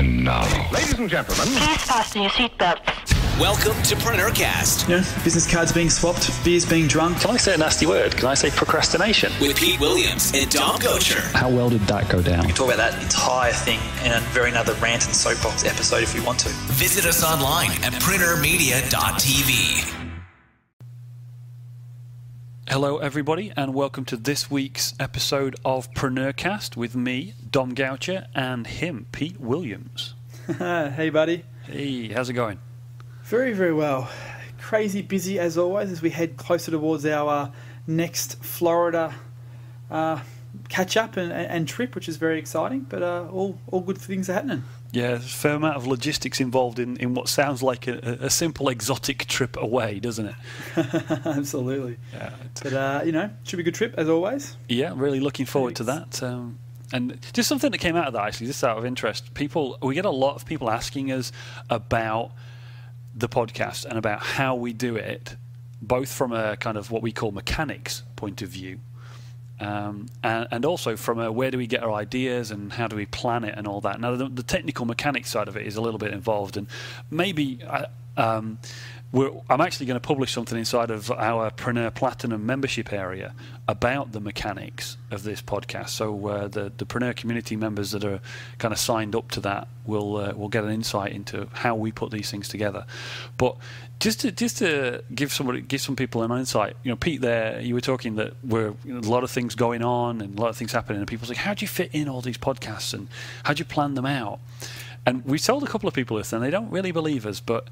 And now, ladies and gentlemen, please fasten your seatbelts. Welcome to PreneurCast. Business cards being swapped, beers being drunk. Can I say a nasty word? Can I say procrastination? With Pete Williams and Dom Gocher. how well did that go down? We can talk about that entire thing in a very another rant and soapbox episode if we want to. Visit us online at preneurmedia.tv. Hello everybody and welcome to this week's episode of PreneurCast with me, Dom Goucher, and him, Pete Williams. Hey buddy. Hey, how's it going? Very, very well. Crazy busy as always as we head closer towards our next Florida catch-up and trip, which is very exciting, but all good things are happening. Yeah, there's a fair amount of logistics involved in what sounds like a simple exotic trip away, doesn't it? Absolutely. Yeah, but, should be a good trip as always. Yeah, really looking forward to that. And just something that came out of that, actually, just out of interest, we get a lot of people asking us about the podcast and about how we do it, both from a kind of what we call mechanics point of view, and also from a where do we get our ideas and how do we plan it and all that. Now, the technical mechanics side of it is a little bit involved, and maybe I'm actually going to publish something inside of our Preneur Platinum membership area about the mechanics of this podcast. So the Preneur community members that are kind of signed up to that will get an insight into how we put these things together. But just to give some people an insight, Pete, there you were talking that a lot of things going on and a lot of things happening, and people say, how do you fit in all these podcasts and how do you plan them out? And we told a couple of people this, and they don't really believe us, but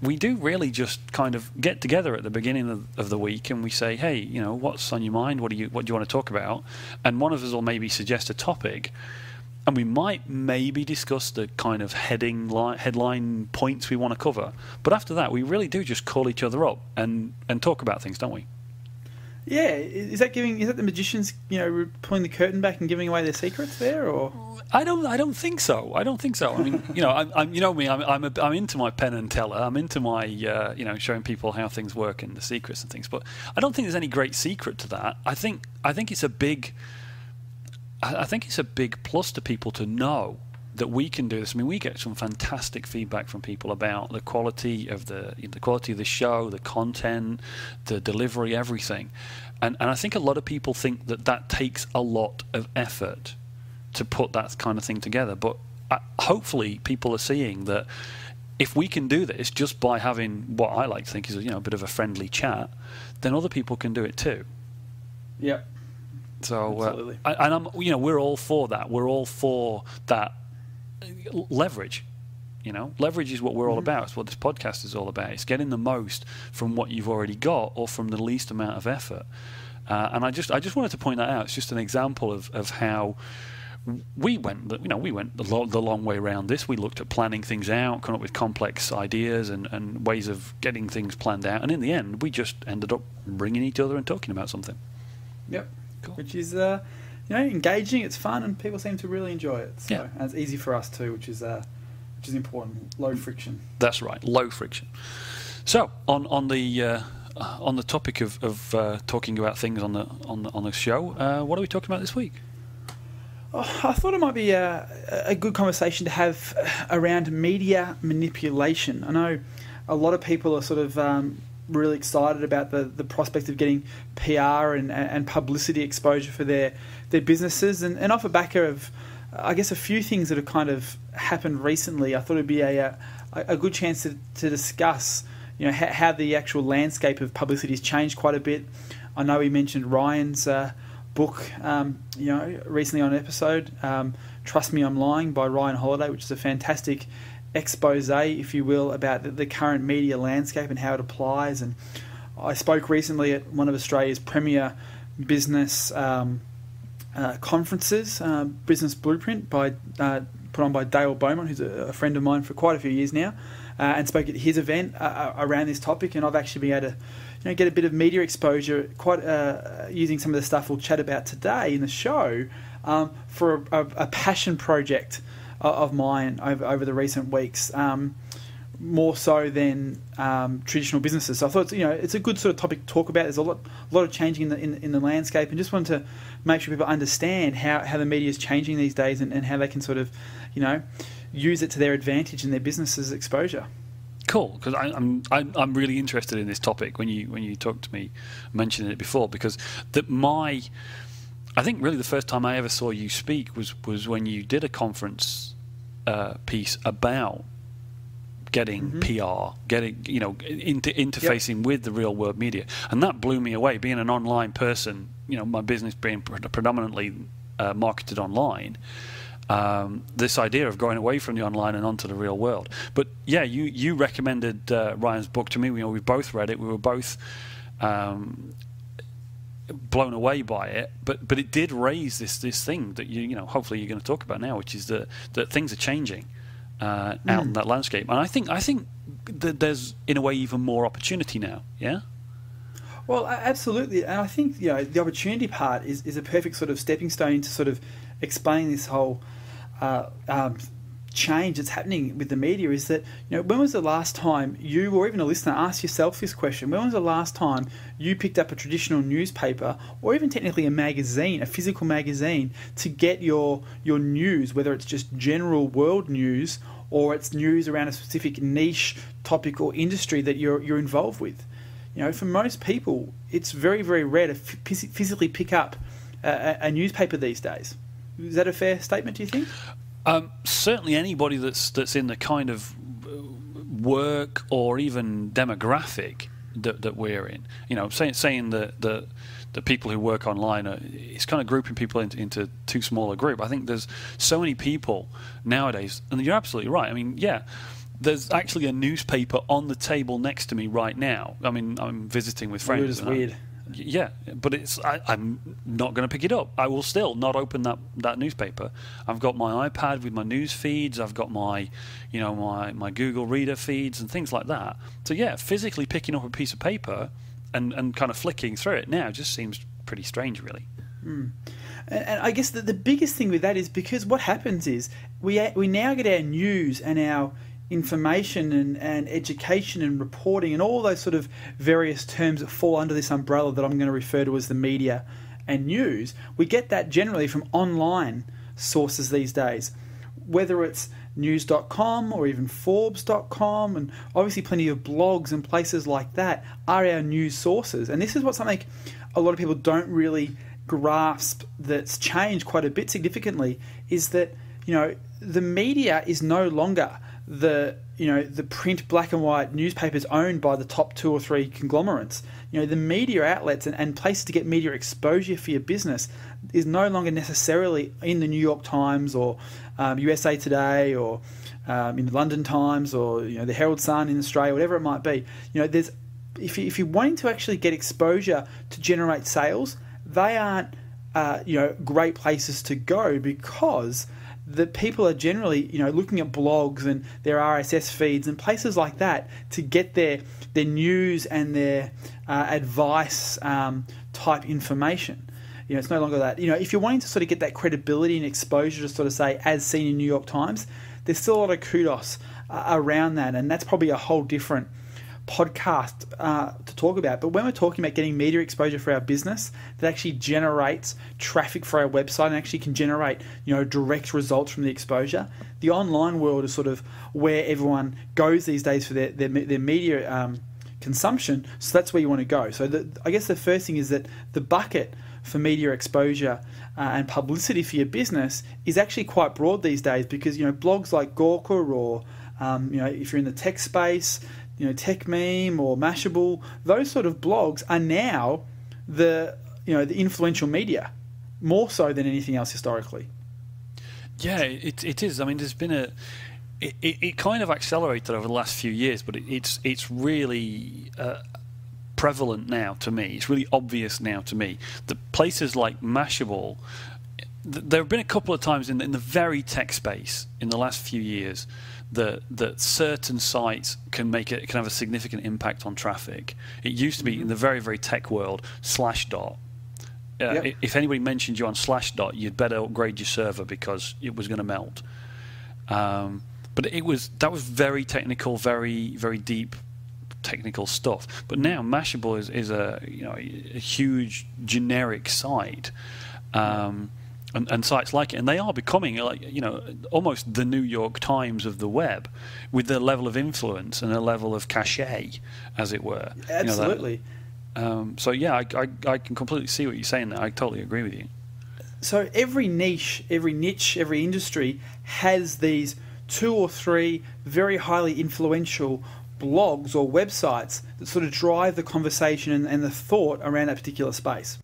we do really just kind of get together at the beginning of the week and we say, hey, what's on your mind? What do you want to talk about? And one of us will maybe suggest a topic, and we might maybe discuss the kind of headline points we want to cover. But after that, we really do just call each other up and talk about things, don't we? Yeah, is that the magicians, pulling the curtain back and giving away their secrets there, or? I don't think so. I mean, I'm me. I'm into my Penn and Teller. I'm into my showing people how things work and the secrets and things. But I don't think there's any great secret to that. I think it's a big plus to people to know that we can do this. I mean, we get some fantastic feedback from people about the quality of the show, the content, the delivery, everything. And I think a lot of people think that takes a lot of effort to put that kind of thing together. But hopefully people are seeing that if we can do this just by having what I like to think is a bit of a friendly chat, then other people can do it too. Yeah. So absolutely. we're all for that. We're all for that. Leverage, leverage is what we're all about. It's what this podcast is all about. It's getting the most from what you've already got, or from the least amount of effort. And I just wanted to point that out. It's just an example of how we went. We went the long way around this. We looked at planning things out, coming up with complex ideas and ways of getting things planned out. And in the end, we just ended up bringing each other and talking about something. Yep. Cool. Which is engaging, it's fun, and people seem to really enjoy it. So, and it's easy for us too, which is important. Low friction. That's right, low friction. So on the topic of talking about things on the show, what are we talking about this week? I thought it might be a good conversation to have around media manipulation. I know a lot of people are sort of really excited about the prospect of getting PR and publicity exposure for their businesses, and off the back of, I guess, a few things that have kind of happened recently, I thought it'd be a good chance to discuss, how the actual landscape of publicity has changed quite a bit. I know we mentioned Ryan's book, recently on an episode, Trust Me, I'm Lying, by Ryan Holiday, which is a fantastic expose, if you will, about the current media landscape and how it applies. And I spoke recently at one of Australia's premier business conferences, Business Blueprint, put on by Dale Beaumont, who's a friend of mine for quite a few years now, and spoke at his event around this topic. And I've actually been able to get a bit of media exposure, quite using some of the stuff we'll chat about today in the show, for a passion project of mine over the recent weeks, more so than traditional businesses. So I thought it's a good sort of topic to talk about. There's a lot of changing in the landscape, and just wanted to make sure people understand how the media is changing these days, and how they can sort of use it to their advantage in their business's exposure. Cool, because I'm really interested in this topic when you talked to me, mentioning it before, because I think really the first time I ever saw you speak was when you did a conference piece about getting PR, interfacing with the real world media, and that blew me away. Being an online person, my business being predominantly marketed online. This idea of going away from the online and onto the real world. But yeah, you recommended Ryan's book to me. We both read it. We were both blown away by it. But it did raise this thing that hopefully you're going to talk about now, which is that things are changing out in that landscape. And I think that there's in a way even more opportunity now. Yeah. Well, absolutely, and I think the opportunity part is a perfect sort of stepping stone to sort of explain this whole change that's happening with the media. Is that when was the last time you, or even a listener, asked yourself this question? When was the last time you picked up a traditional newspaper, or even technically a magazine, a physical magazine, to get your news, whether it's just general world news or it's news around a specific niche topic or industry that you're involved with? For most people, it's very, very rare to physically pick up a newspaper these days. Is that a fair statement, do you think? Certainly anybody that's in the kind of work or even demographic that we're in. Saying that the people who work online, it's kind of grouping people into too small a group. I think there's so many people nowadays, and you're absolutely right. I mean, yeah. There's actually a newspaper on the table next to me right now. I mean, I'm visiting with friends. It's weird. Yeah, but I'm not going to pick it up. I will still not open that newspaper. I've got my iPad with my news feeds. I've got my my Google Reader feeds and things like that. So yeah, physically picking up a piece of paper and kind of flicking through it now just seems pretty strange, really. And I guess the biggest thing with that is because what happens is we now get our news and our information and education and reporting and all those sort of various terms that fall under this umbrella that I'm going to refer to as the media and news. We get that generally from online sources these days, whether it's news.com or even Forbes.com, and obviously plenty of blogs and places like that are our news sources. And this is something a lot of people don't really grasp that's changed quite a bit significantly, is that the media is no longer the print black and white newspapers owned by the top 2 or 3 conglomerates. The media outlets and places to get media exposure for your business is no longer necessarily in the New York Times or USA Today or in the London Times or the Herald Sun in Australia, whatever it might be. There's if you're wanting to actually get exposure to generate sales, they aren't great places to go, because the people are generally, looking at blogs and their RSS feeds and places like that to get their news and their advice type information. It's no longer that. If you're wanting to sort of get that credibility and exposure to sort of say, as seen in New York Times, there's still a lot of kudos around that, and that's probably a whole different podcast to talk about. But when we're talking about getting media exposure for our business that actually generates traffic for our website and actually can generate direct results from the exposure, the online world is sort of where everyone goes these days for their media consumption. So that's where you want to go. So I guess the first thing is that the bucket for media exposure and publicity for your business is actually quite broad these days, because blogs like Gawker or if you're in the tech space, Tech Meme or Mashable, those sort of blogs are now the influential media, more so than anything else historically. Yeah, it is. I mean, there's been it kind of accelerated over the last few years, but it's really prevalent now to me. It's really obvious now to me. The places like Mashable, there have been a couple of times in the very tech space in the last few years that certain sites can have a significant impact on traffic. It used to be in the very, very tech world, Slashdot. Yep. If anybody mentioned you on Slashdot, you'd better upgrade your server because it was going to melt. But that was very technical, very, very deep technical stuff. But now Mashable is a huge generic site. and sites like it, and they are becoming, like, almost the New York Times of the web, with their level of influence and their level of cachet, as it were. Absolutely. So yeah, I can completely see what you're saying there. I totally agree with you. So every niche, every industry has these 2 or 3 very highly influential blogs or websites that sort of drive the conversation and the thought around that particular space.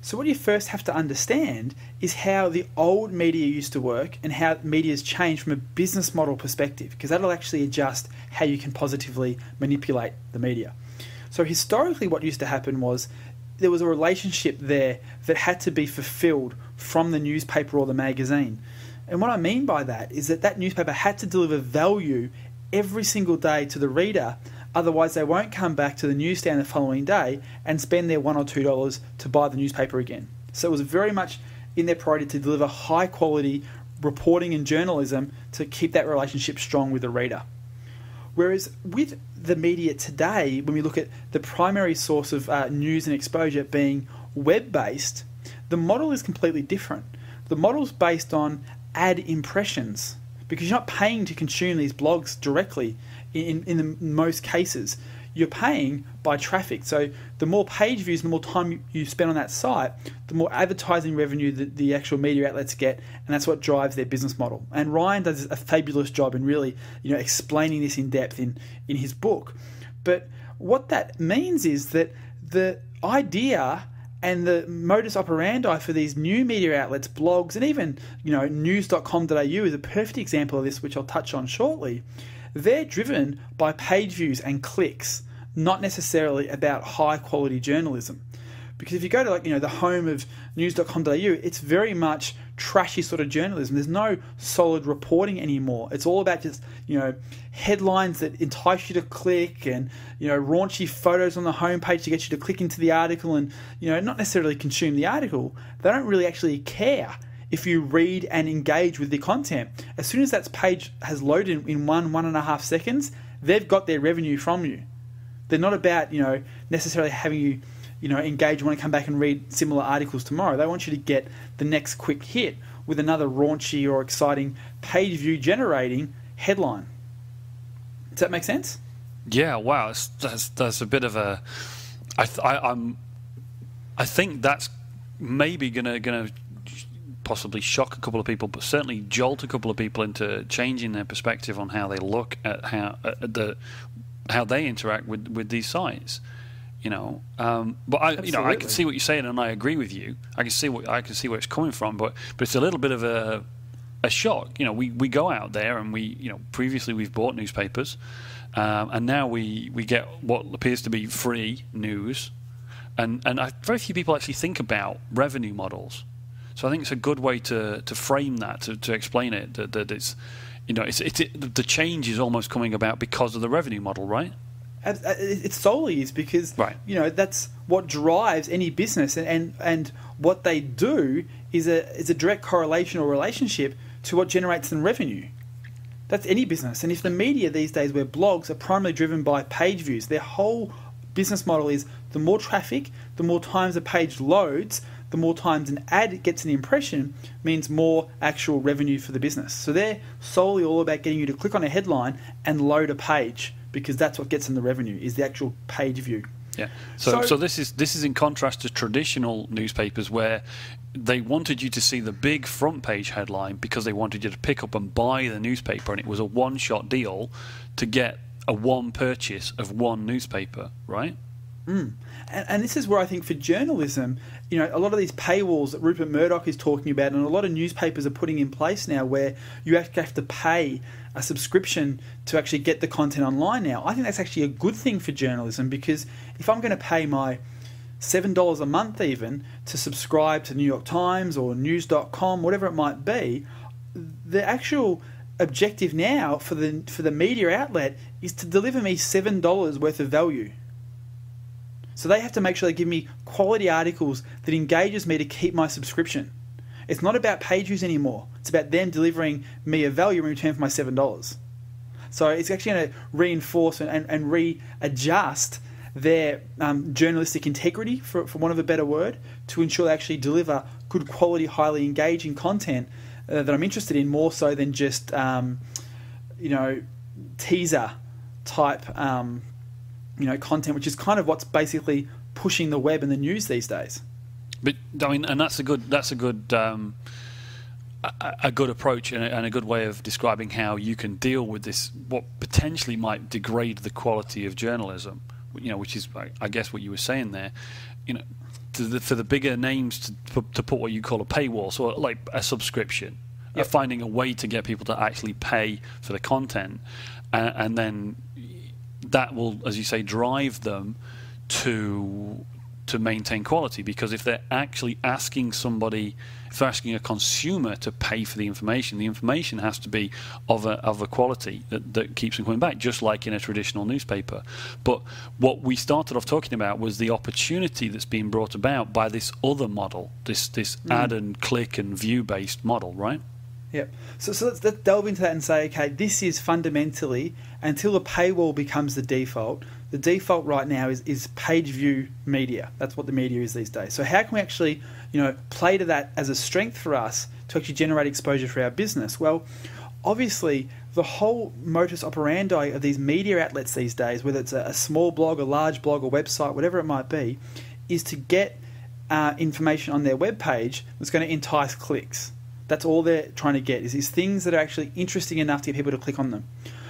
So what you first have to understand is how the old media used to work and how media's changed from a business model perspective, because that'll actually adjust how you can positively manipulate the media. So historically what used to happen was there was a relationship there that had to be fulfilled from the newspaper or the magazine. And what I mean by that is that newspaper had to deliver value every single day to the reader, otherwise they won't come back to the newsstand the following day and spend their $1 or $2 to buy the newspaper again. So it was very much in their priority to deliver high quality reporting and journalism to keep that relationship strong with the reader. Whereas with the media today, when we look at the primary source of news and exposure being web-based, the model is completely different. The model's based on ad impressions, because you're not paying to consume these blogs directly in most cases. You're paying by traffic. So the more page views, the more time you spend on that site, the more advertising revenue the actual media outlets get, and that's what drives their business model. And Ryan does a fabulous job in really, explaining this in depth in his book. But what that means is that the idea and the modus operandi for these new media outlets, blogs, and even news.com.au is a perfect example of this, which I'll touch on shortly. They're driven by page views and clicks, not necessarily about high quality journalism. Because if you go to the home of news.com.au, it's very much trashy sort of journalism. There's no solid reporting anymore. It's all about just headlines that entice you to click, and raunchy photos on the homepage to get you to click into the article and not necessarily consume the article. They don't really actually care if you read and engage with the content. As soon as that page has loaded in 1.5 seconds, they've got their revenue from you. They're not about necessarily having you engage and want to come back and read similar articles tomorrow. They want you to get the next quick hit with another raunchy or exciting page view generating headline. Does that make sense? Yeah. Wow. That's a bit of a. I think that's maybe gonna possibly shock a couple of people, but certainly jolt a couple of people into changing their perspective on how they look at how they interact with these sites. But I can see what you're saying, and I agree with you. I can see where it's coming from, but it's a little bit of a shock. We go out there and previously we've bought newspapers, and now we get what appears to be free news, and very few people actually think about revenue models. So I think it's a good way to frame that, to explain it, that it's the change is almost coming about because of the revenue model, right? It solely is because right. That's what drives any business, and what they do is a direct correlation or relationship to what generates them revenue. That's any business. And if the media these days, where blogs are primarily driven by page views, their whole business model is the more traffic, the more times a page loads, the more times an ad gets an impression, means more actual revenue for the business. So they're solely all about getting you to click on a headline and load a page, because that's what gets them the revenue, is the actual page view. Yeah. So this is in contrast to traditional newspapers, where they wanted you to see the big front page headline because they wanted you to pick up and buy the newspaper, and it was a one-shot deal to get a one purchase of one newspaper, right? And this is where I think for journalism, a lot of these paywalls that Rupert Murdoch is talking about, and a lot of newspapers are putting in place now, where you have to pay a subscription to actually get the content online now. I think that's actually a good thing for journalism, because if I'm going to pay my $7 a month even to subscribe to New York Times or news.com, whatever it might be, the actual objective now for the media outlet is to deliver me $7 worth of value. So they have to make sure they give me quality articles that engages me to keep my subscription. It's not about page views anymore. It's about them delivering me a value in return for my $7. So it's actually going to reinforce and readjust their journalistic integrity, for want of a better word, to ensure they actually deliver good quality, highly engaging content that I'm interested in, more so than just teaser type content, which is kind of what's basically pushing the web and the news these days. But I mean, and that's a good approach and a good way of describing how you can deal with this, what potentially might degrade the quality of journalism. Which is, I guess, what you were saying there. For the bigger names to put what you call a paywall, so like a subscription, finding a way to get people to actually pay for the content, and then that will, as you say, drive them to maintain quality. Because if they're actually asking somebody, if they're asking a consumer to pay for the information has to be of a quality that keeps them coming back, just like in a traditional newspaper. But what we started off talking about was the opportunity that's being brought about by this other model, this ad and click and view based model, right? Yep. So let's delve into that and say, okay, this is fundamentally, until the paywall becomes the default right now is page view media. That's what the media is these days. So how can we actually, play to that as a strength for us to actually generate exposure for our business? Well, obviously, the whole modus operandi of these media outlets these days, whether it's a small blog, a large blog, a website, whatever it might be, is to get information on their webpage that's going to entice clicks. That's all they're trying to get, is these things that are actually interesting enough to get people to click on them.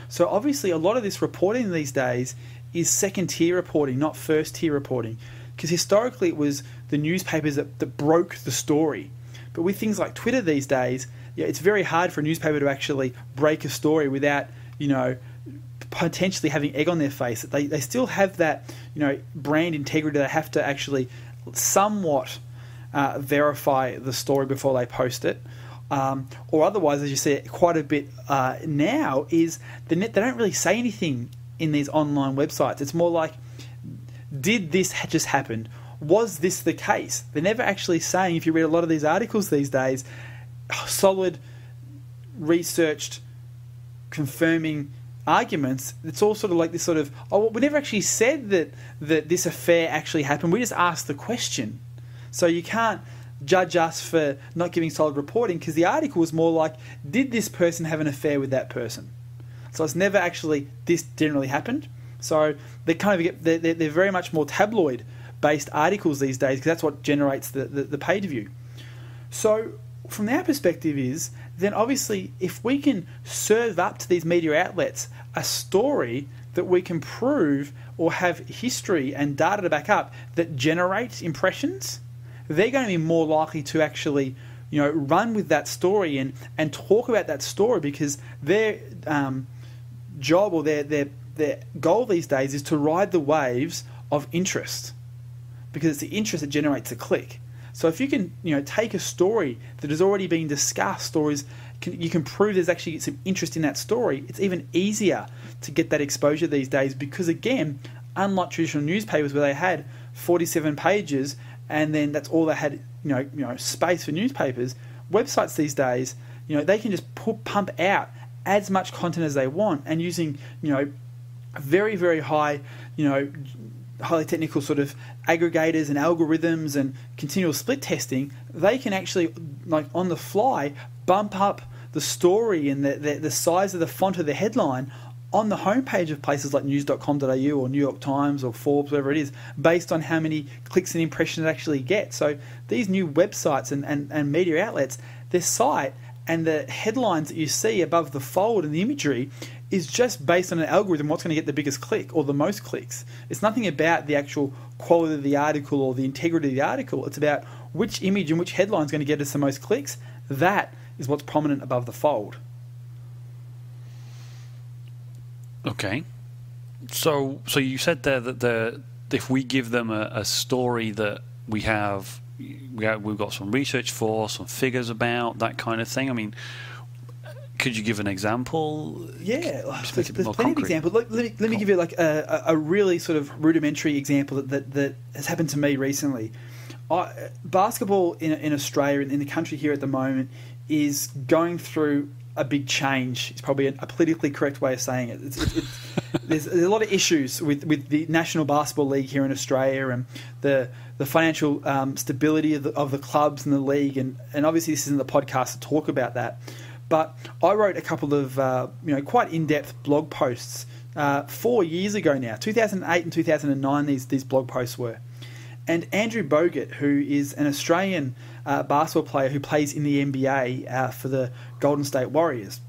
So obviously a lot of this reporting these days is second-tier reporting, not first-tier reporting. Because historically it was the newspapers that broke the story. But with things like Twitter these days, it's very hard for a newspaper to actually break a story without, potentially having egg on their face. They still have that, brand integrity. They have to actually somewhat verify the story before they post it. Or otherwise, as you see quite a bit now, is they don't really say anything in these online websites. It's more like, did this just happen? Was this the case? They're never actually saying, if you read a lot of these articles these days, solid, researched, confirming arguments. It's all sort of like this sort of, we never actually said that this affair actually happened. We just asked the question. So you can't judge us for not giving solid reporting, because the article was more like, did this person have an affair with that person? So it's never actually, this generally happened. So they're very much more tabloid-based articles these days, because that's what generates the page view. So from our perspective is, then obviously if we can serve up to these media outlets a story that we can prove or have history and data to back up that generates impressions, they're going to be more likely to actually, run with that story and talk about that story, because their job or their goal these days is to ride the waves of interest, because it's the interest that generates a click. So if you can, take a story that has already been discussed, or you can prove there's actually some interest in that story, it's even easier to get that exposure these days, because again, unlike traditional newspapers where they had 47 pages and then that's all they had, space for newspapers, websites these days, they can just pump out as much content as they want, and using, very, very high, highly technical sort of aggregators and algorithms and continual split testing, they can actually, like on the fly, bump up the story and the size of the font of the headline on the homepage of places like news.com.au or New York Times or Forbes, whatever it is, based on how many clicks and impressions it actually gets. So these new websites and media outlets, their site and the headlines that you see above the fold and the imagery is just based on an algorithm, what's going to get the biggest click or the most clicks. It's nothing about the actual quality of the article or the integrity of the article. It's about which image and which headline is going to get us the most clicks. That is what's prominent above the fold. Okay. So you said there that if we give them a story that we've got some research for, some figures about, that kind of thing. I mean, could you give an example? Yeah, there's plenty of examples. Let me give you like a really sort of rudimentary example that has happened to me recently. Basketball in Australia, in the country here at the moment, is going through a big change. It's probably a politically correct way of saying it. There's a lot of issues with the National Basketball League here in Australia and the financial stability of the clubs and the league. And obviously this isn't the podcast to talk about that. But I wrote a couple of quite in-depth blog posts 4 years ago now, 2008 and 2009. These blog posts were, and Andrew Bogut, who is an Australian basketball player who plays in the NBA for the Golden State Warriors,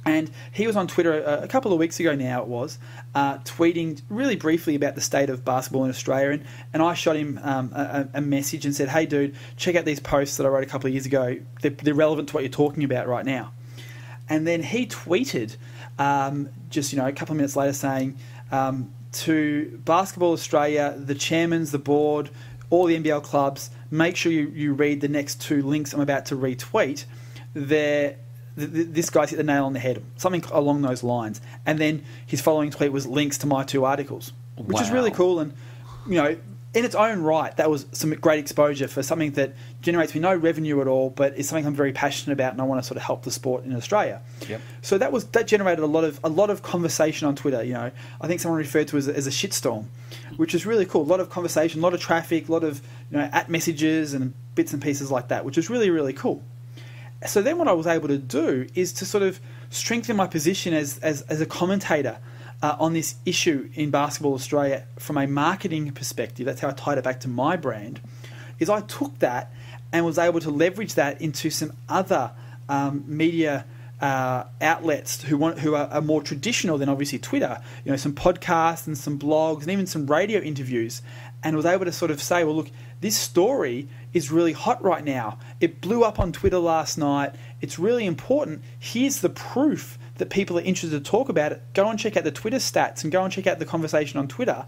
and he was on Twitter a couple of weeks ago now. It was tweeting really briefly about the state of basketball in Australia, and I shot him a message and said, "Hey, dude, check out these posts that I wrote a couple of years ago. They're relevant to what you're talking about right now." And then he tweeted just a couple of minutes later saying, to Basketball Australia, the chairmans, the board, all the NBL clubs, make sure you read the next two links I'm about to retweet. This guy's hit the nail on the head, something along those lines. And then his following tweet was links to my two articles, which is really cool. And, in its own right, that was some great exposure for something that generates me no revenue at all, but is something I'm very passionate about, and I want to sort of help the sport in Australia. Yep. So that generated a lot of conversation on Twitter. I think someone referred to it as a shitstorm, which is really cool. A lot of conversation, a lot of traffic, a lot of at messages and bits and pieces like that, which is really, really cool. So then what I was able to do is to sort of strengthen my position as a commentator on this issue in Basketball Australia from a marketing perspective. That's how I tied it back to my brand, is I took that and was able to leverage that into some other media outlets who are more traditional than obviously Twitter, some podcasts and some blogs and even some radio interviews, and was able to sort of say, well, look, this story is really hot right now. It blew up on Twitter last night. It's really important. Here's the proof that people are interested to talk about it. Go and check out the Twitter stats and go and check out the conversation on Twitter.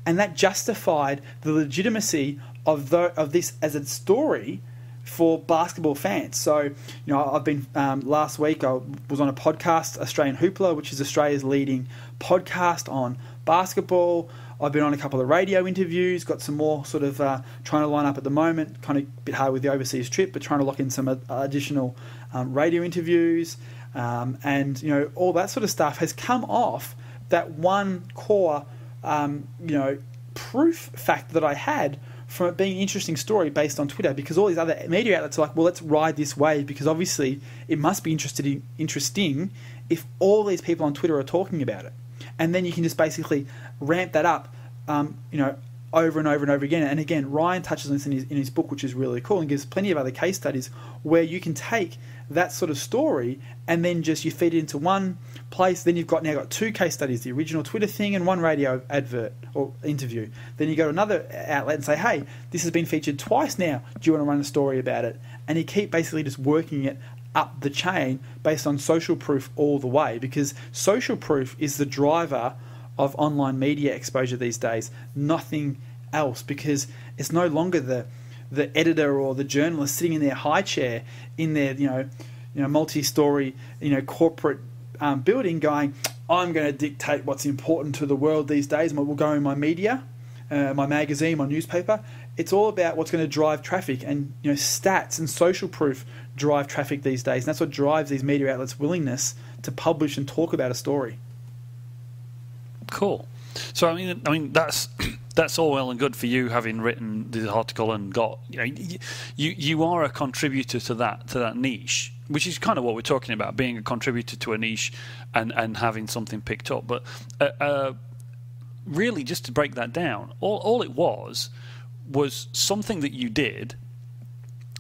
And that justified the legitimacy of this as a story for basketball fans. So, I've been, last week I was on a podcast, Australian Hoopla, which is Australia's leading podcast on basketball. I've been on a couple of radio interviews, got some more sort of trying to line up at the moment, kind of a bit hard with the overseas trip, but trying to lock in some additional radio interviews. And all that sort of stuff has come off that one core, proof fact that I had from it being an interesting story based on Twitter, because all these other media outlets are like, well, let's ride this wave because obviously it must be interesting if all these people on Twitter are talking about it. And then you can just basically ramp that up, over and over and over again. And again, Ryan touches on this in his book, which is really cool, and gives plenty of other case studies where you can take that sort of story and then just you feed it into one place. Then you've now got two case studies, the original Twitter thing and one radio advert or interview. Then you go to another outlet and say, hey, this has been featured twice now. Do you want to run a story about it? And you keep basically just working it up the chain based on social proof all the way, because social proof is the driver of online media exposure these days, nothing else, because it's no longer the editor or the journalist sitting in their high chair in their multi-story corporate building going, I'm going to dictate what's important to the world these days and what will go in my media, my magazine, my newspaper. It's all about what's going to drive traffic, and stats and social proof drive traffic these days, and that's what drives these media outlets' willingness to publish and talk about a story. Cool. So I mean that's all well and good for you having written this article and got you are a contributor to that niche, which is kind of what we're talking about, being a contributor to a niche and having something picked up. But really, just to break that down, all it was something that you did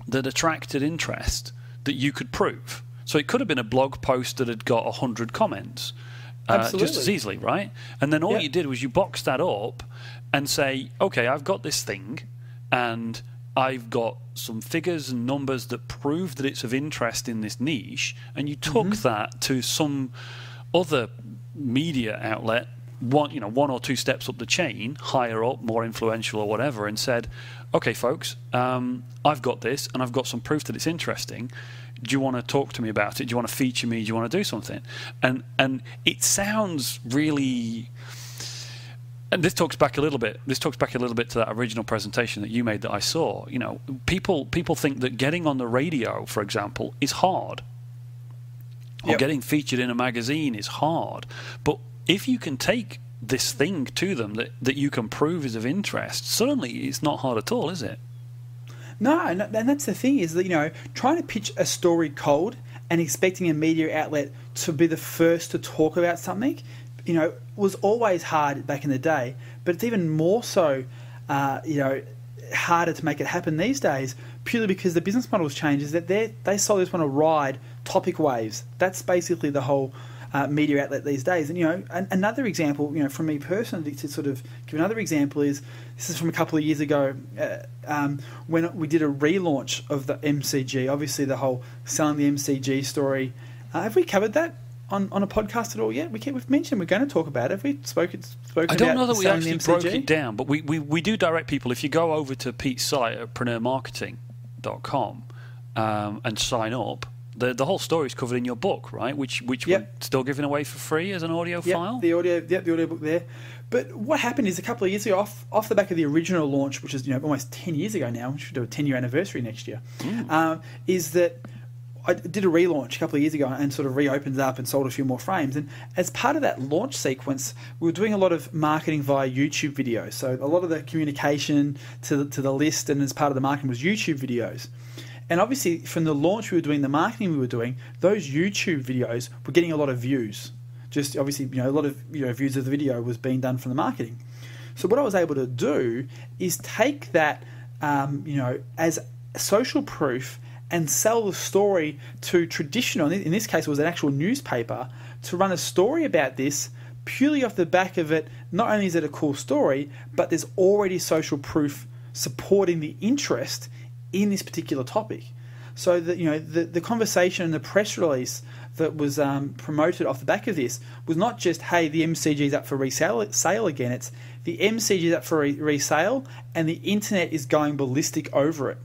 that attracted interest that you could prove. So it could have been a blog post that had got 100 comments. Just as easily, right? And then all you did was you boxed that up and say, okay, I've got this thing and I've got some figures and numbers that prove that it's of interest in this niche, and you took that to some other media outlet, one or two steps up the chain, higher up, more influential or whatever, and said, okay, folks, I've got this and I've got some proof that it's interesting. Do you want to talk to me about it? Do you want to feature me? Do you want to do something? And it sounds really. And this talks back a little bit. This talks back a little bit to that original presentation that you made that I saw. People think that getting on the radio, for example, is hard. or getting featured in a magazine is hard. But if you can take this thing to them that you can prove is of interest, suddenly it's not hard at all, is it? No, and that's the thing, is that, trying to pitch a story cold and expecting a media outlet to be the first to talk about something, was always hard back in the day. But it's even more so, harder to make it happen these days, purely because the business model has changed. Is that they solely just want to ride topic waves. That's basically the whole media outlet these days. And another example, from me personally, to sort of give another example, is this is from a couple of years ago when we did a relaunch of the MCG. Obviously, the whole selling the MCG story. Have we covered that on a podcast at all yet? We've mentioned we're going to talk about it. Have we spoken I don't know that we selling actually the broke MCG? it down, but we do direct people. If you go over to Pete's site at PreneurMarketing.com and sign up, the whole story is covered in your book, right? Which we're still giving away for free as an audio file. The audio book there. But what happened is a couple of years ago, off the back of the original launch, which is almost 10 years ago now, we should do a 10-year anniversary next year, is that I did a relaunch a couple of years ago and sort of reopened it up and sold a few more frames. And as part of that launch sequence, we were doing a lot of marketing via YouTube videos. So a lot of the communication to the list and as part of the marketing was YouTube videos. And obviously, from the launch we were doing, the marketing we were doing, those YouTube videos were getting a lot of views. Just obviously, a lot of views of the video was being done from the marketing. So what I was able to do is take that, as social proof and sell the story to traditional, in this case it was an actual newspaper, to run a story about this purely off the back of it. Not only is it a cool story, but there's already social proof supporting the interest in this particular topic. So that the conversation and the press release that was promoted off the back of this was not just, hey, the MCG is up for sale again. It's the MCG is up for resale and the internet is going ballistic over it.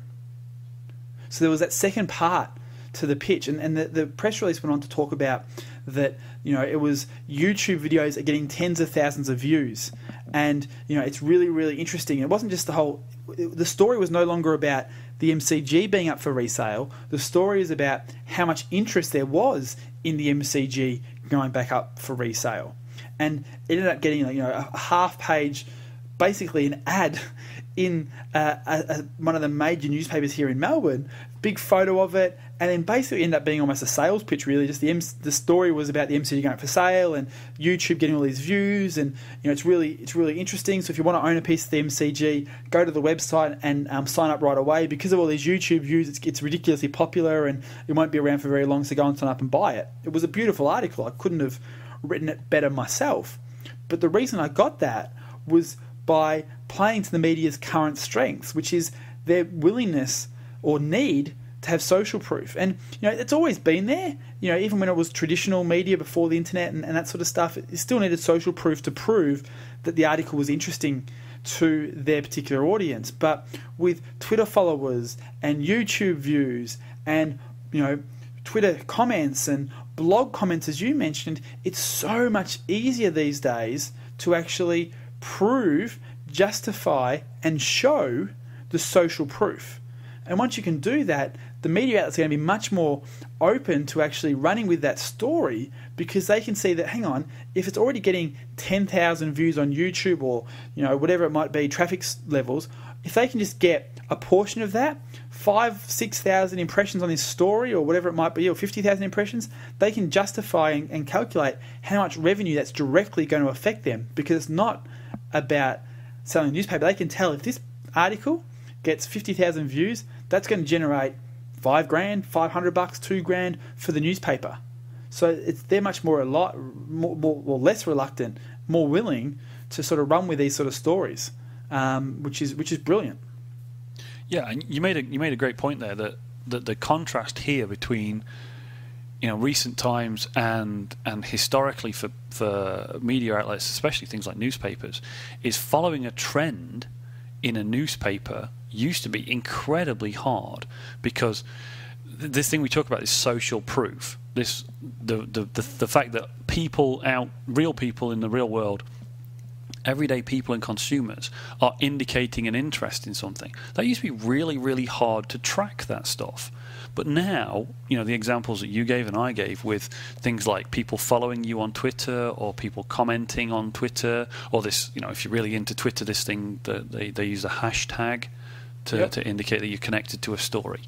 So there was that second part to the pitch, and the press release went on to talk about that it was YouTube videos are getting tens of thousands of views, and it's really, really interesting. It wasn't just the story was no longer about the MCG being up for resale. The story is about how much interest there was in the MCG going back up for resale, and it ended up getting a half page, basically an ad in one of the major newspapers here in Melbourne, big photo of it, and then basically ended up being almost a sales pitch, really. Just the story was about the MCG going for sale and YouTube getting all these views, and it's really interesting. So if you want to own a piece of the MCG, go to the website and sign up right away. Because of all these YouTube views, it's ridiculously popular and it won't be around for very long, so go and sign up and buy it. It was a beautiful article. I couldn't have written it better myself. But the reason I got that was by playing to the media's current strengths, which is their willingness or need to have social proof. And it's always been there. Even when it was traditional media before the internet and that sort of stuff, it still needed social proof to prove that the article was interesting to their particular audience. But with Twitter followers and YouTube views and Twitter comments and blog comments, as you mentioned, it's so much easier these days to actually prove, justify, and show the social proof. And once you can do that, the media outlet's going to be much more open to actually running with that story, because they can see that, hang on, if it's already getting 10,000 views on YouTube or whatever it might be, traffic levels, if they can just get a portion of that, 5,000-6,000 impressions on this story or whatever it might be, or 50,000 impressions, they can justify and calculate how much revenue that's directly going to affect them, because it's not about selling a newspaper. They can tell if this article gets 50,000 views, that's going to generate $5,000, $500, $2,000 for the newspaper. So they're much more less reluctant, more willing to sort of run with these sort of stories, which is brilliant. Yeah, and you made a great point there that the contrast here between recent times and historically for media outlets, especially things like newspapers, is following a trend in a newspaper used to be incredibly hard, because this thing we talk about is social proof. The fact that real people in the real world, everyday people and consumers, are indicating an interest in something. That used to be really, really hard to track that stuff. But now, the examples that you gave and I gave with things like people following you on Twitter or people commenting on Twitter, or this, if you're really into Twitter, this thing that they use a hashtag to indicate that you're connected to a story,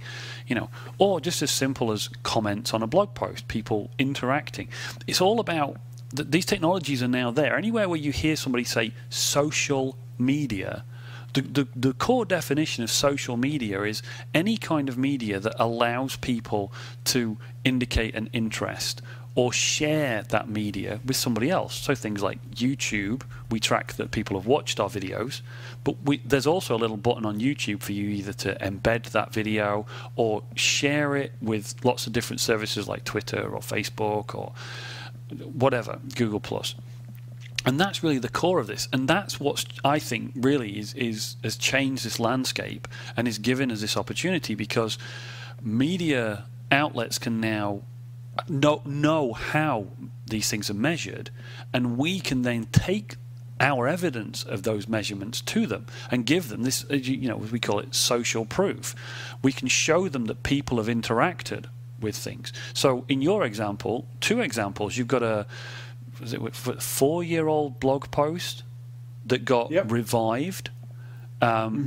or just as simple as comments on a blog post, people interacting. It's all about these technologies are now there. Anywhere where you hear somebody say social media, the core definition of social media is any kind of media that allows people to indicate an interest or share that media with somebody else. So things like YouTube, we track that people have watched our videos, but there's also a little button on YouTube for you either to embed that video or share it with lots of different services like Twitter or Facebook or whatever, Google+. And that's really the core of this, and that's what I think really has changed this landscape and is given us this opportunity, because media outlets can now know how these things are measured, and we can then take our evidence of those measurements to them and give them this, as we call it, social proof. We can show them that people have interacted with things. So in your example, 2 examples, you've got a 4-year-old blog post that got revived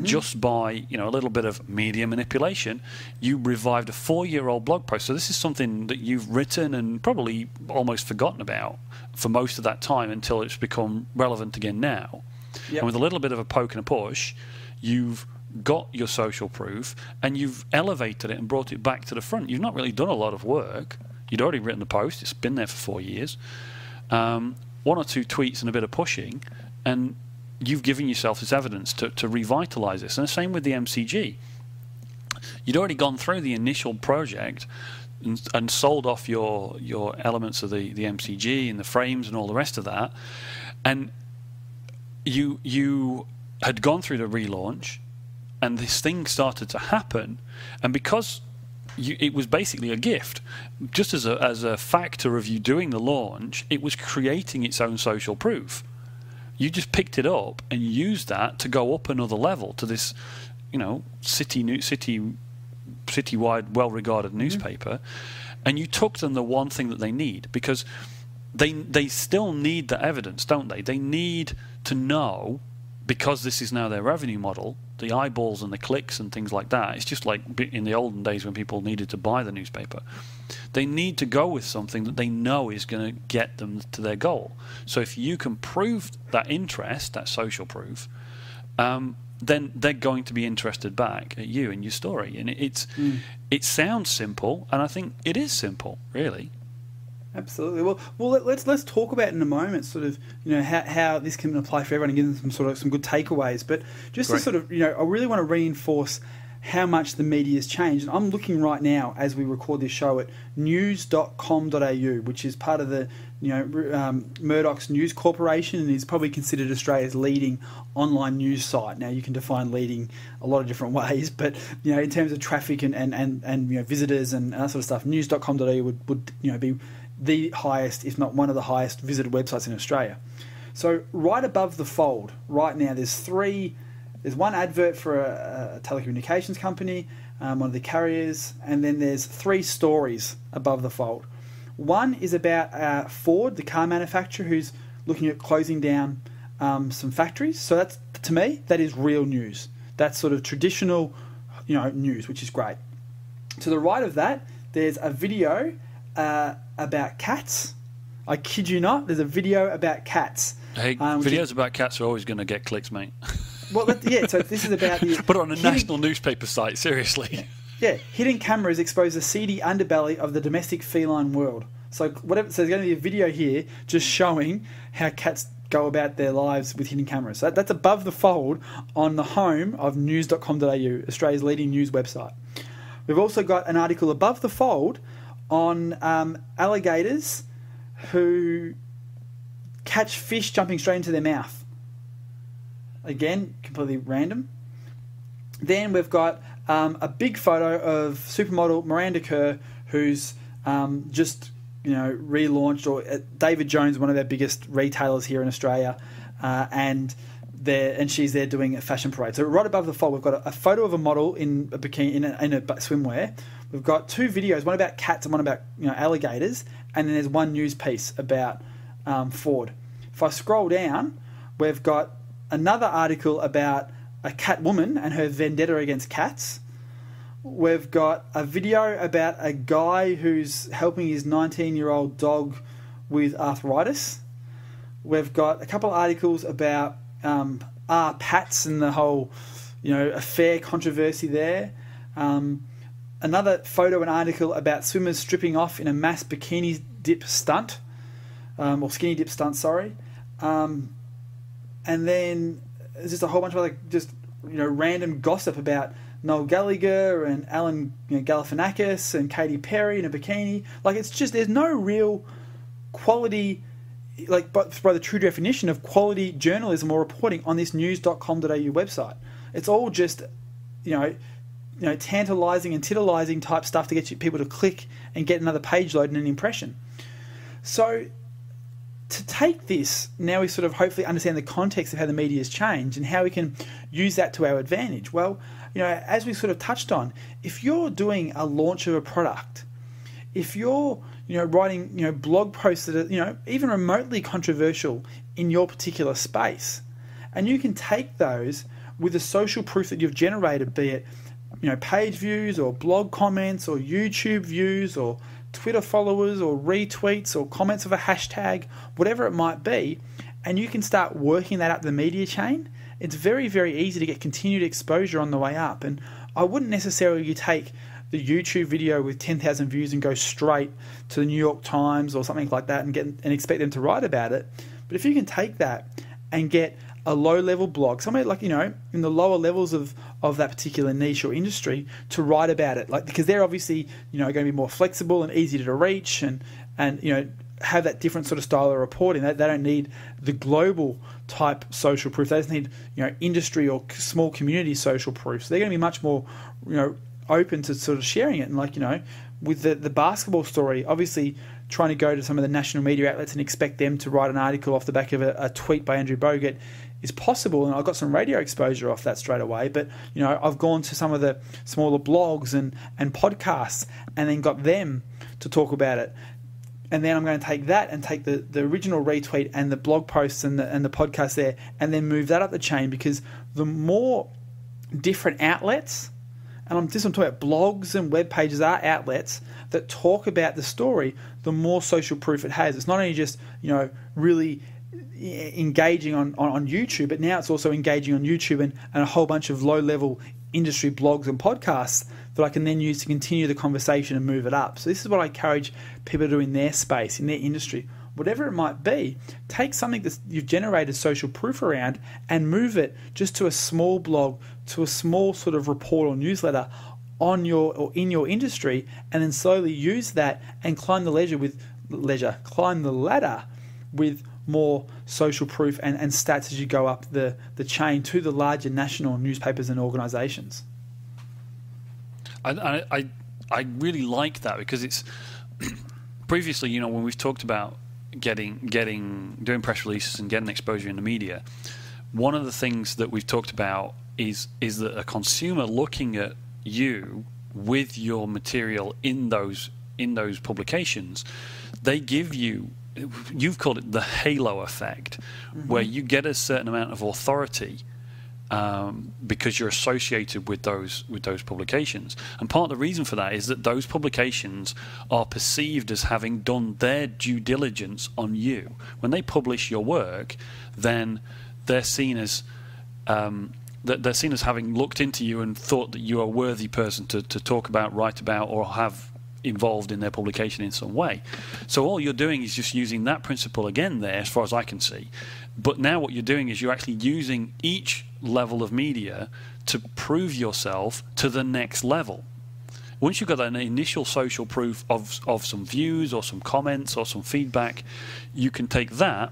just by a little bit of media manipulation. You revived a 4-year-old blog post. So this is something that you've written and probably almost forgotten about for most of that time until it's become relevant again now. And with a little bit of a poke and a push, you've got your social proof and you've elevated it and brought it back to the front. You've not really done a lot of work. You'd already written the post. It's been there for 4 years. 1 or 2 tweets and a bit of pushing, and you've given yourself this evidence to revitalise this. And the same with the MCG. You'd already gone through the initial project and sold off your elements of the MCG and the frames and all the rest of that, and you had gone through the relaunch, and this thing started to happen, and because it was basically a gift. Just as a factor of you doing the launch, it was creating its own social proof. You just picked it up and used that to go up another level to this, citywide, well-regarded newspaper, and you took them the one thing that they need, because they still need the evidence, don't they? They need to know, because this is now their revenue model, the eyeballs and the clicks and things like that. It's just like in the olden days when people needed to buy the newspaper. They need to go with something that they know is going to get them to their goal. So if you can prove that interest, that social proof, then they're going to be interested back at you and your story. And it sounds simple, and I think it is simple, really. Absolutely. Well, let's talk about in a moment, sort of, how this can apply for everyone and give them some good takeaways. But just to sort of, I really want to reinforce how much the media has changed. And I'm looking right now as we record this show at news.com.au, which is part of the Murdoch's News Corporation, and is probably considered Australia's leading online news site. Now, you can define leading a lot of different ways, but in terms of traffic and visitors and that sort of stuff, news.com.au would be the highest, if not one of the highest, visited websites in Australia. So right above the fold, right now, there's one advert for a telecommunications company, one of the carriers, and then there's 3 stories above the fold. One is about Ford, the car manufacturer, who's looking at closing down some factories. So that's, to me, that is real news. That's sort of traditional, news, which is great. To the right of that, there's a video about cats. I kid you not, there's a video about cats. Hey, videos about cats are always going to get clicks, mate. Well, so this is about the... Put it on a national newspaper site, seriously. Yeah, hidden cameras expose the seedy underbelly of the domestic feline world. So there's going to be a video here just showing how cats go about their lives with hidden cameras. So that's above the fold on the home of news.com.au, Australia's leading news website. We've also got an article above the fold on alligators who catch fish jumping straight into their mouth. Again, completely random. Then we've got a big photo of supermodel Miranda Kerr, who's just relaunched, or David Jones, one of our biggest retailers here in Australia, and there, and she's there doing a fashion parade. So right above the fold, we've got a photo of a model in a bikini in a swimwear. We've got 2 videos, one about cats and one about alligators, and then there's one news piece about Ford. If I scroll down, we've got another article about a cat woman and her vendetta against cats. We've got a video about a guy who's helping his 19-year-old dog with arthritis. We've got a couple of articles about Pats and the whole, affair controversy there. Another photo and article about swimmers stripping off in a mass bikini dip stunt, or skinny dip stunt, sorry. And then there's just a whole bunch of other random gossip about Noel Gallagher and Alan Galifianakis and Katy Perry in a bikini. It's just, there's no real quality, by the true definition of quality journalism or reporting on this news.com.au website. It's all just, tantalising and titillizing type stuff to get people to click and get another page load and an impression. So to take this, now we sort of hopefully understand the context of how the media has changed and how we can use that to our advantage. Well, as we sort of touched on, if you're doing a launch of a product, if you're writing blog posts that are even remotely controversial in your particular space, and you can take those with the social proof that you've generated, be it page views or blog comments or YouTube views or Twitter followers or retweets or comments of a hashtag, whatever it might be, and you can start working that up the media chain. It's very, very easy to get continued exposure on the way up. And I wouldn't necessarily take the YouTube video with 10,000 views and go straight to the New York Times or something like that and expect them to write about it. But if you can take that and get a low-level blog, somewhere in the lower levels of that particular niche or industry, to write about it, because they're obviously going to be more flexible and easier to reach and have that different sort of style of reporting. They don't need the global type social proof. They just need industry or small community social proof. So they're going to be much more open to sort of sharing it. And with the basketball story, obviously trying to go to some of the national media outlets and expect them to write an article off the back of a tweet by Andrew Bogut is possible, and I got some radio exposure off that straight away. But I've gone to some of the smaller blogs and podcasts and then got them to talk about it. And then I'm going to take that and take the original retweet and the blog posts and the podcast there, and then move that up the chain, because the more different outlets, and I'm talking about blogs and web pages are outlets that talk about the story, the more social proof it has. It's not only just really engaging on YouTube, but now it's also engaging on YouTube and a whole bunch of low-level industry blogs and podcasts that I can then use to continue the conversation and move it up. So this is what I encourage people to do in their space, in their industry. Whatever it might be, take something that you've generated social proof around and move it just to a small blog, to a small sort of report or newsletter on your or in your industry, and then slowly use that and climb the ladder with more social proof and stats as you go up the chain to the larger national newspapers and organisations. I really like that, because it's previously, when we've talked about doing press releases and getting exposure in the media, one of the things that we've talked about is that a consumer looking at you with your material in those publications, they give you've called it the halo effect, where you get a certain amount of authority because you're associated with those publications. And part of the reason for that is that those publications are perceived as having done their due diligence on you. When they publish your work, then they're seen as having looked into you and thought that you are a worthy person to talk about, write about, or have involved in their publication in some way. So all you're doing is just using that principle again there, as far as I can see. But now what you're doing is you're actually using each level of media to prove yourself to the next level. Once you've got an initial social proof of some views or some comments or some feedback, you can take that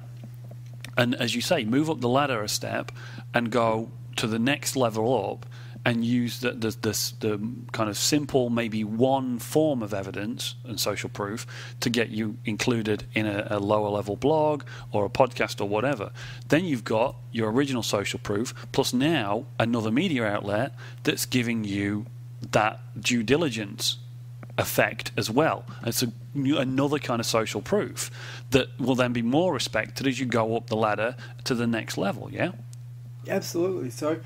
and, as you say, move up the ladder a step and go to the next level up and use the kind of simple, maybe one form of evidence and social proof to get you included in a lower level blog or a podcast or whatever. Then you've got your original social proof, plus now another media outlet that's giving you that due diligence effect as well. It's another kind of social proof that will then be more respected as you go up the ladder to the next level, yeah? Absolutely. So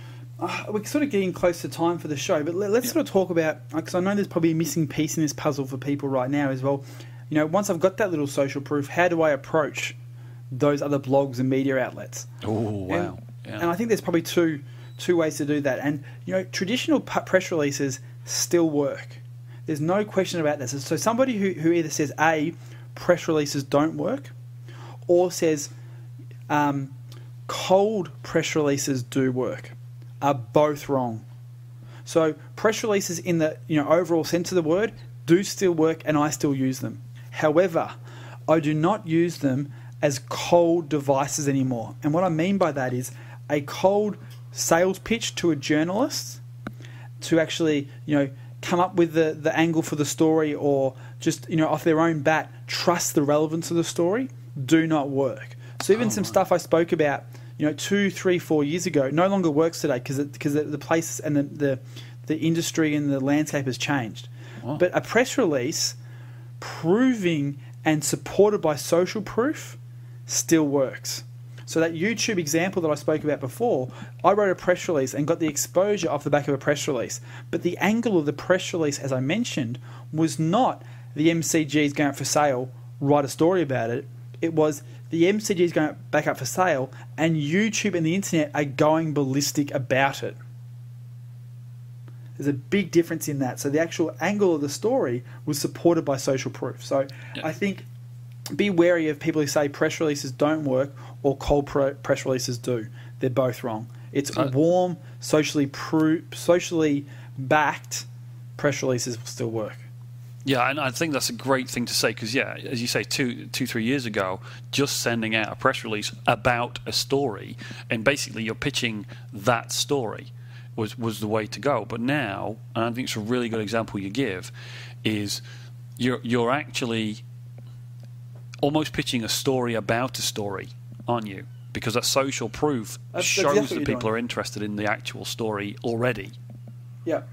we're sort of getting close to time for the show, but let's sort of talk about, because I know there's probably a missing piece in this puzzle for people right now as well. You know, once I've got that little social proof, how do I approach those other blogs and media outlets? Oh, wow. And I think there's probably two ways to do that. And, you know, traditional press releases still work. There's no question about that. So somebody who either says, A, press releases don't work, or says cold press releases do work, are both wrong. So press releases in the overall sense of the word do still work, and I still use them. However, I do not use them as cold devices anymore. And what I mean by that is a cold sales pitch to a journalist to actually, come up with the angle for the story, or just, off their own bat, trust the relevance of the story, do not work. So even some stuff I spoke about, 2, 3, 4 years ago, no longer works today because the place and the industry and the landscape has changed. Wow. But a press release proving and supported by social proof still works. So that YouTube example that I spoke about before, I wrote a press release and got the exposure off the back of a press release. But the angle of the press release, as I mentioned, was not the MCG's going up for sale, write a story about it. It was the MCG's going back up for sale, and YouTube and the internet are going ballistic about it. There's a big difference in that. So the actual angle of the story was supported by social proof. So I think be wary of people who say press releases don't work or cold press releases do. They're both wrong. It's warm, socially backed press releases will still work. Yeah, and I think that's a great thing to say because, as you say, 3 years ago, just sending out a press release about a story and basically you're pitching that story was the way to go. But now, and I think it's a really good example you give, is you're actually almost pitching a story about a story, aren't you? Because that social proof shows exactly that people are interested in the actual story already. Yeah.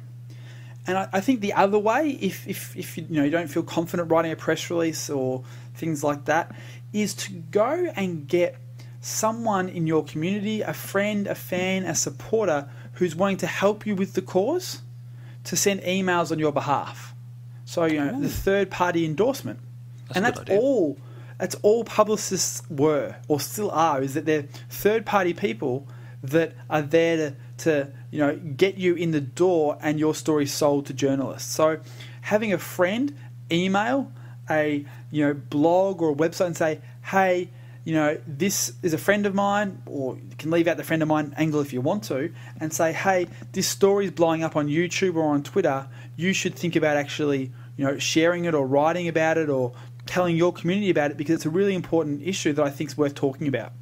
And I think the other way, if you don't feel confident writing a press release or things like that, is to go and get someone in your community, a friend, a fan, a supporter, who's wanting to help you with the cause, to send emails on your behalf. So, the third-party endorsement. That's all publicists were, or still are, is that they're third-party people that are there to get you in the door and your story sold to journalists. So having a friend email a blog or a website and say, hey, this is a friend of mine, or you can leave out the friend of mine angle if you want to, and say, hey, this story is blowing up on YouTube or on Twitter. You should think about actually sharing it or writing about it or telling your community about it, because it's a really important issue that I think is worth talking about.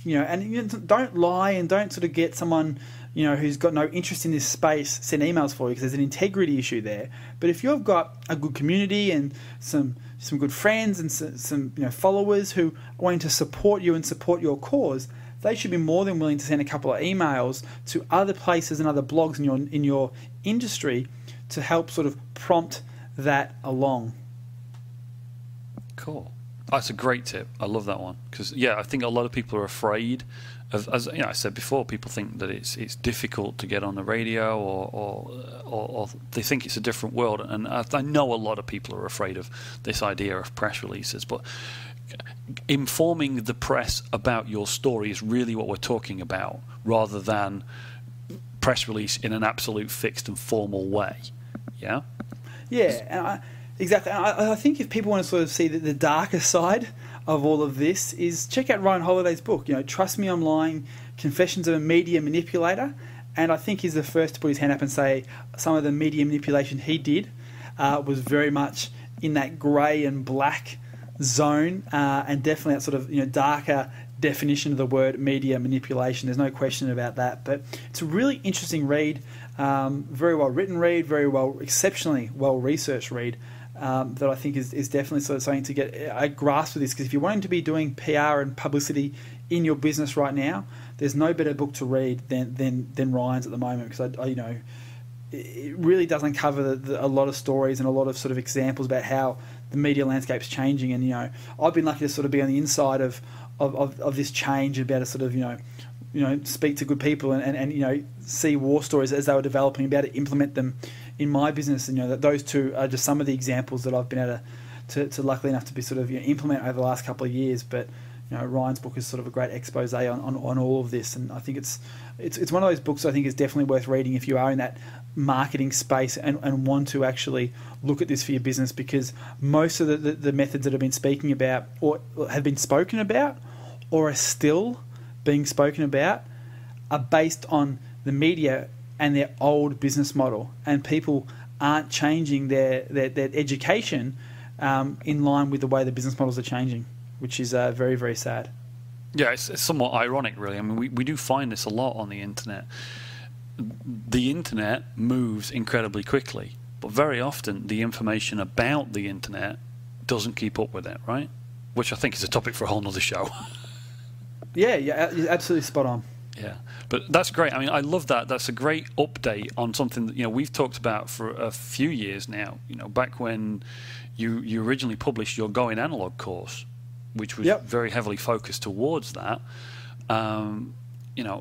And don't lie and don't sort of get someone who's got no interest in this space send emails for you, because there's an integrity issue there. But if you've got a good community and some good friends and some followers who are wanting to support you and support your cause, they should be more than willing to send a couple of emails to other places and other blogs in your industry to help sort of prompt that along. Cool. That's a great tip. I love that one because I think a lot of people are afraid of, as I said before, people think that it's difficult to get on the radio or they think it's a different world, and I know a lot of people are afraid of this idea of press releases, but informing the press about your story is really what we're talking about, rather than press release in an absolute fixed and formal way. Yeah? Yeah, exactly. I think if people want to sort of see the darker side of all of this, is check out Ryan Holiday's book, Trust Me I'm Lying, Confessions of a Media Manipulator. And I think he's the first to put his hand up and say some of the media manipulation he did was very much in that grey and black zone, and definitely that sort of darker definition of the word media manipulation. There's no question about that. But it's a really interesting read, very well written read, exceptionally well researched read. That I think is definitely sort of something to get a grasp of this, because if you're wanting to be doing PR and publicity in your business right now, there's no better book to read than Ryan's at the moment, because it really does uncover a lot of stories and a lot of sort of examples about how the media landscape's changing. And I've been lucky to sort of be on the inside of this change, and be able to sort of speak to good people and see war stories as they were developing, and be able to implement them in my business. And that those two are just some of the examples that I've been able to luckily enough to be sort of implement over the last couple of years. But Ryan's book is sort of a great expose on all of this, and I think it's one of those books I think is definitely worth reading if you are in that marketing space and want to actually look at this for your business, because most of the methods that have been speaking about, or have been spoken about, or are still being spoken about, are based on the media and their old business model, and people aren't changing their education in line with the way the business models are changing, which is very, very sad. Yeah, it's somewhat ironic, really. I mean, we do find this a lot on the internet. The internet moves incredibly quickly, but very often the information about the internet doesn't keep up with it, right? Which I think is a topic for a whole nother show. Yeah, you're absolutely spot on. Yeah, but that's great. I mean, I love that. That's a great update on something that we've talked about for a few years now. Back when you originally published your Going Analog course, which was very heavily focused towards that.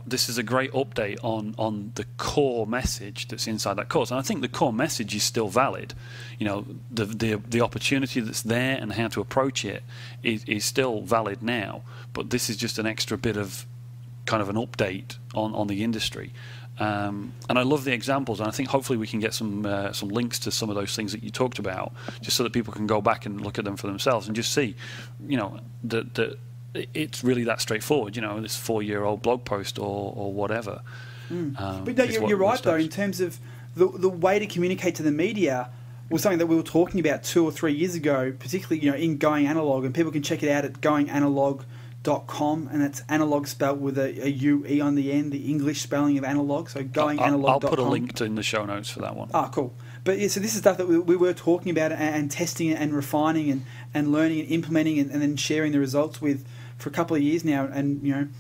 This is a great update on the core message that's inside that course, and I think the core message is still valid. The opportunity that's there and how to approach it is still valid now. But this is just an extra bit of kind of an update on the industry, and I love the examples, and I think hopefully we can get some links to some of those things that you talked about, just so that people can go back and look at them for themselves and just see, that it's really that straightforward. This 4-year-old blog post or whatever. But no, you're right though, in terms of the way to communicate to the media was something that we were talking about 2 or 3 years ago, particularly in Going Analog, and people can check it out at goinganalog.com, and that's analog spelled with a UE on the end, the English spelling of analog. So goinganalog.com. I'll put a link in the show notes for that one. Oh, cool. But yeah, so this is stuff that we were talking about and testing and refining and learning and implementing and then sharing the results with for a couple of years now. And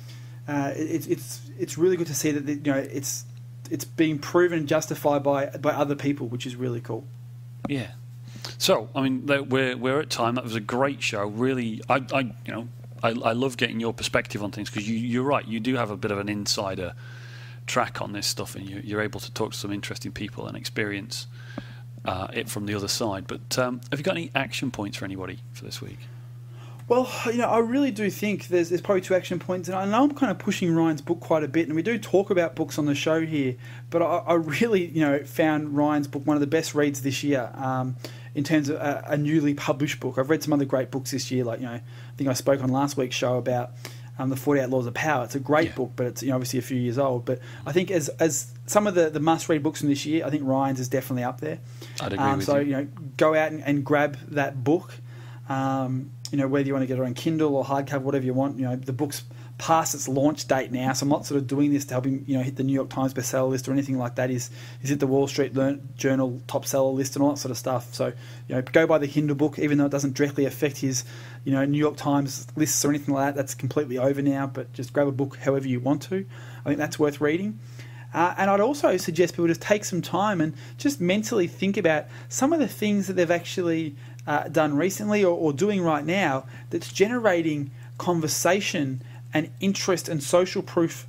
it's really good to see that it's being proven and justified by other people, which is really cool. Yeah. So I mean, we're at time. That was a great show. Really, I love getting your perspective on things, because you're right. You do have a bit of an insider track on this stuff, and you're able to talk to some interesting people and experience it from the other side. But have you got any action points for anybody for this week? Well, I really do think there's probably 2 action points, and I know I'm kind of pushing Ryan's book quite a bit, and we do talk about books on the show here, but I really found Ryan's book one of the best reads this year. In terms of a newly published book. I've read some other great books this year, like I think I spoke on last week's show about the 48 Laws of Power. It's a great book, but it's obviously a few years old. But I think as some of the must-read books from this year, I think Ryan's is definitely up there. I'd agree with you. Go out and grab that book. Whether you want to get it on Kindle or hardcover, whatever you want. The book's past its launch date now, so I'm not sort of doing this to help him hit the New York Times bestseller list or anything like that. Is it the Wall Street Journal top seller list and all that sort of stuff. So go buy the Kindle book, even though it doesn't directly affect his New York Times lists or anything like that. That's completely over now, but just grab a book however you want to. I think that's worth reading. And I'd also suggest people just take some time and just mentally think about some of the things that they've actually done recently or doing right now that's generating conversation and interest and social proof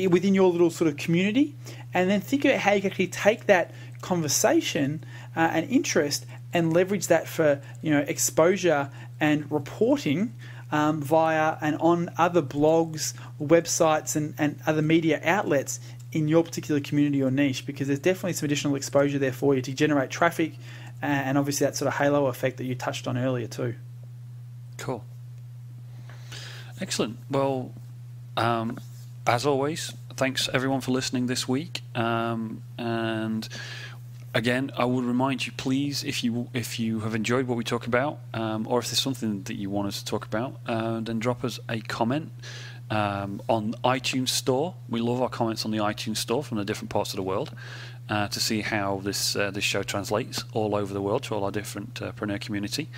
within your little sort of community, and then think about how you can actually take that conversation and interest and leverage that for exposure and reporting via and on other blogs, websites, and other media outlets in your particular community or niche, because there's definitely some additional exposure there for you to generate traffic and obviously that sort of halo effect that you touched on earlier too. Cool. Excellent. Well, as always, thanks everyone for listening this week. And Again, I would remind you, please, if you have enjoyed what we talk about, or if there's something that you want us to talk about, then drop us a comment on iTunes Store. We love our comments on the iTunes Store from the different parts of the world to see how this show translates all over the world to all our different Preneur community.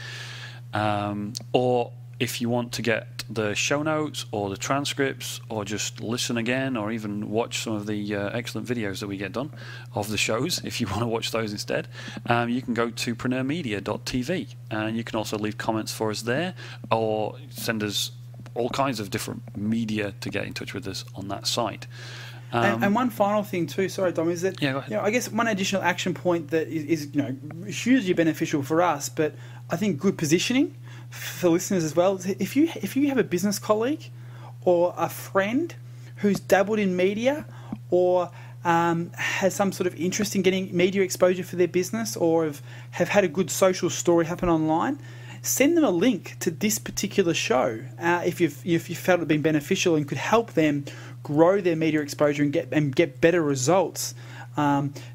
Or if you want to get the show notes or the transcripts or just listen again or even watch some of the excellent videos that we get done of the shows, if you want to watch those instead, you can go to PreneurMedia.tv, and you can also leave comments for us there or send us all kinds of different media to get in touch with us on that site. And one final thing too, sorry Dom, is that I guess one additional action point that is hugely beneficial for us, but I think good positioning for listeners as well. If you have a business colleague or a friend who's dabbled in media or has some sort of interest in getting media exposure for their business, or have had a good social story happen online, send them a link to this particular show if you felt it been beneficial and could help them grow their media exposure and get better results.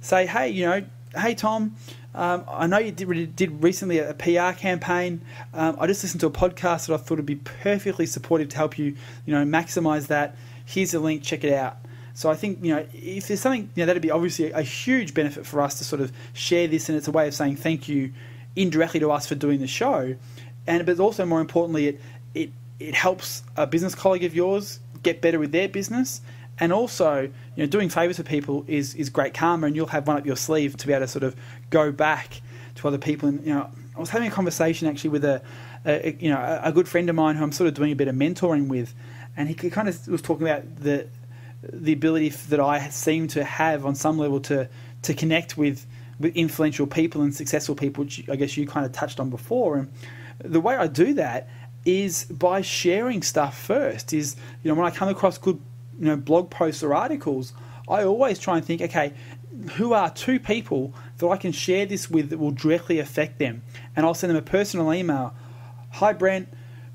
Say, hey Tom, I know you did recently a PR campaign. I just listened to a podcast that I thought would be perfectly supportive to help you, maximise that. Here's a link, check it out. So I think, if there's something, that'd be obviously a huge benefit for us to sort of share this, and it's a way of saying thank you indirectly to us for doing the show. But also, more importantly, it helps a business colleague of yours get better with their business. And also, doing favours for people is great karma, and you'll have one up your sleeve to be able to sort of go back to other people. And I was having a conversation actually with a good friend of mine who I'm sort of doing a bit of mentoring with, and he kind of was talking about the ability that I seem to have on some level to connect with influential people and successful people, which I guess you kind of touched on before. And the way I do that is by sharing stuff first. Is when I come across good blog posts or articles, I always try and think, okay, who are two people that I can share this with that will directly affect them? And I'll send them a personal email. Hi Brent,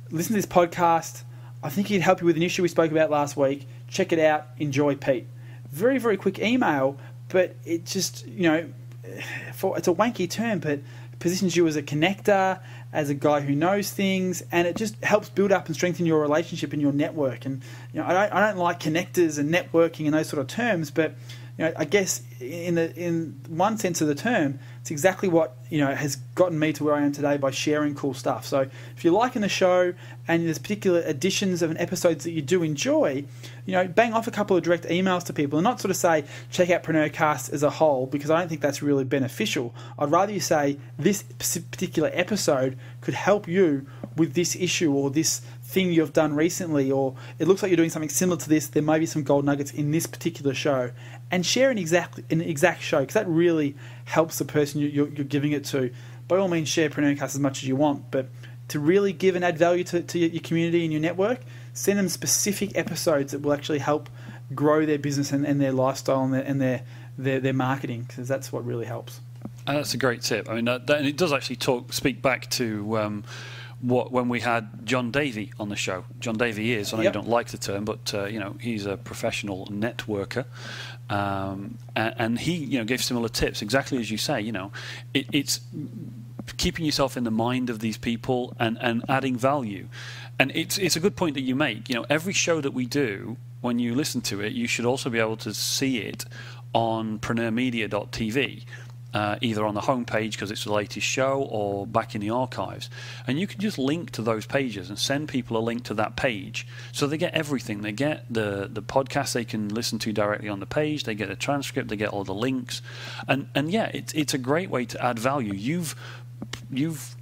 listen to this podcast. I think it'd help you with an issue we spoke about last week. Check it out. Enjoy, Pete. Very, very quick email, but it just, it's a wanky term, but positions you as a connector, as a guy who knows things, and it just helps build up and strengthen your relationship and your network. And I don't like connectors and networking and those sort of terms, but I guess in one sense of the term, it's exactly what has gotten me to where I am today, by sharing cool stuff. So if you're liking the show and there's particular editions of an episodes that you do enjoy, bang off a couple of direct emails to people, and not sort of say check out PreneurCast as a whole, because I don't think that's really beneficial. I'd rather you say this particular episode could help you with this issue or this thing you've done recently, or it looks like you're doing something similar to this. There may be some gold nuggets in this particular show, and share an exact show, because that really helps the person you're giving it to. By all means, share PreneurCast as much as you want, but to really give and add value to your community and your network, send them specific episodes that will actually help grow their business and their lifestyle and their marketing, because that's what really helps. That's a great tip. I mean, and it does actually speak back to when we had John Davy on the show. John Davy is, I know you don't like the term, but he's a professional networker, and he gave similar tips, exactly as you say. It's keeping yourself in the mind of these people and adding value. And it's a good point that you make. Every show that we do, when you listen to it, you should also be able to see it on PreneurMedia.tv. Either on the homepage because it's the latest show, or back in the archives. And you can just link to those pages and send people a link to that page, so they get everything. They get the podcast they can listen to directly on the page, they get a transcript, they get all the links. And it's a great way to add value. You've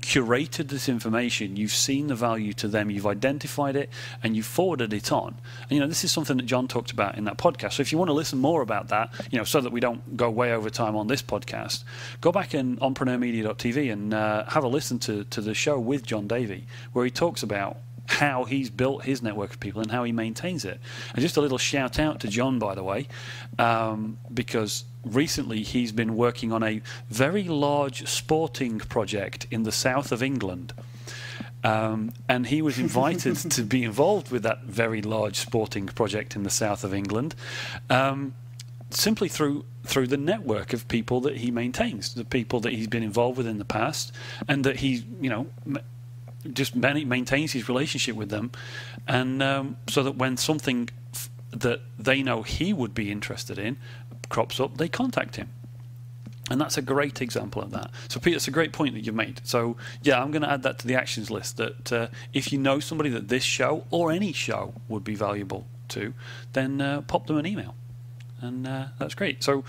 curated this information, you've seen the value to them, you've identified it, and you've forwarded it on. And this is something that John talked about in that podcast. So if you want to listen more about that, so that we don't go way over time on this podcast, go back on PreneurMedia.tv and have a listen to the show with John Davy, where he talks about how he's built his network of people and how he maintains it. And just a little shout out to John, by the way, because recently he's been working on a very large sporting project in the south of England. And he was invited to be involved with that very large sporting project in the south of England. simply through the network of people that he maintains, the people that he's been involved with in the past, and that he, just maintains his relationship with them, and so that when something that they know he would be interested in crops up, they contact him. And that's a great example of that. So, Pete, that's a great point that you've made. So, yeah, I'm going to add that to the actions list, that if you know somebody that this show or any show would be valuable to, then pop them an email. And that's great. So,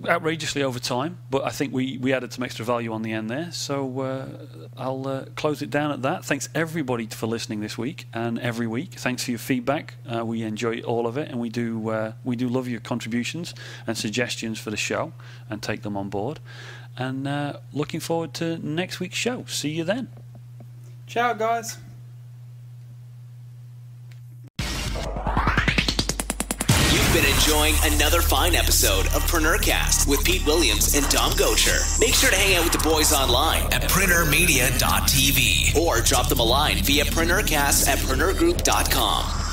outrageously over time, but I think we added some extra value on the end there. So I'll close it down at that. Thanks everybody for listening this week and every week. Thanks for your feedback. We enjoy all of it, and we do love your contributions and suggestions for the show, and take them on board. And looking forward to next week's show. See you then. Ciao, guys. Been enjoying another fine episode of PreneurCast with Pete Williams and Dom Gocher. Make sure to hang out with the boys online at PreneurMedia.tv or drop them a line via PreneurCast@PreneurGroup.com.